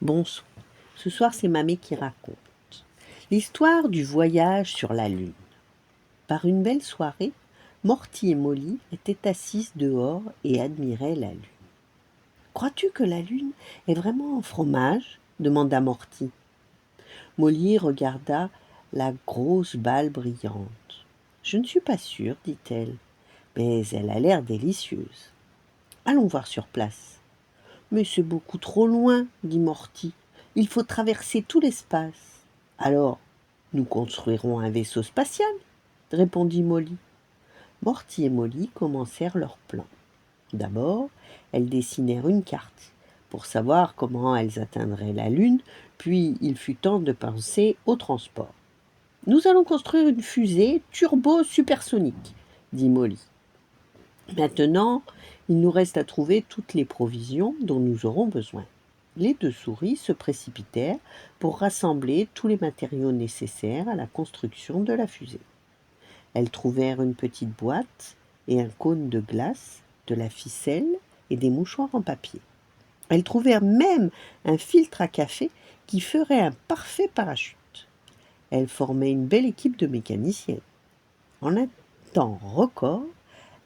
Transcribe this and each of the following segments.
Bonsoir. Ce soir, c'est Mamé qui raconte. L'histoire du voyage sur la Lune. Par une belle soirée, Morty et Molly étaient assises dehors et admiraient la Lune. Crois-tu que la Lune est vraiment en fromage demanda Morty. Molly regarda la grosse balle brillante. Je ne suis pas sûre, dit-elle, mais elle a l'air délicieuse. Allons voir sur place. Mais c'est beaucoup trop loin, dit Morty. Il faut traverser tout l'espace. Alors, nous construirons un vaisseau spatial, répondit Molly. Morty et Molly commencèrent leur plan. D'abord, elles dessinèrent une carte pour savoir comment elles atteindraient la Lune, puis il fut temps de penser au transport. Nous allons construire une fusée turbo-supersonique, dit Molly. Maintenant, il nous reste à trouver toutes les provisions dont nous aurons besoin. Les deux souris se précipitèrent pour rassembler tous les matériaux nécessaires à la construction de la fusée. Elles trouvèrent une petite boîte et un cône de glace, de la ficelle et des mouchoirs en papier. Elles trouvèrent même un filtre à café qui ferait un parfait parachute. Elles formaient une belle équipe de mécaniciennes. En un temps record,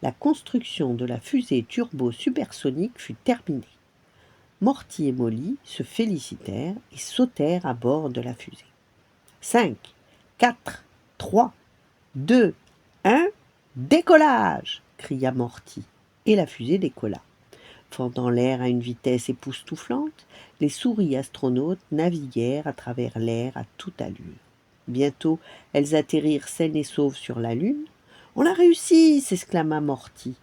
la construction de la fusée turbo-supersonique fut terminée. Morty et Molly se félicitèrent et sautèrent à bord de la fusée. 5, 4, 3, 2, 1, décollage! Cria Morty, et la fusée décolla. Fendant l'air à une vitesse époustouflante, les souris astronautes naviguèrent à travers l'air à toute allure. Bientôt, elles atterrirent saines et sauves sur la Lune. « On a réussi !» s'exclama Morty.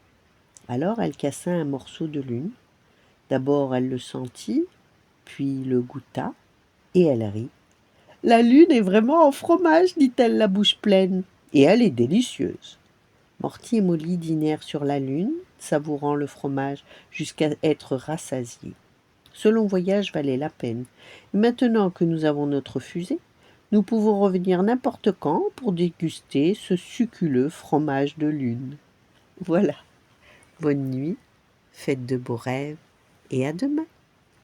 Alors elle cassa un morceau de lune. D'abord elle le sentit, puis le goûta, et elle rit. « La Lune est vraiment en fromage, dit-elle la bouche pleine, et elle est délicieuse. » Morty et Molly dînèrent sur la Lune, savourant le fromage jusqu'à être rassasiés. Ce long voyage valait la peine. Et maintenant que nous avons notre fusée, nous pouvons revenir n'importe quand pour déguster ce succuleux fromage de Lune. Voilà. Bonne nuit, faites de beaux rêves et à demain.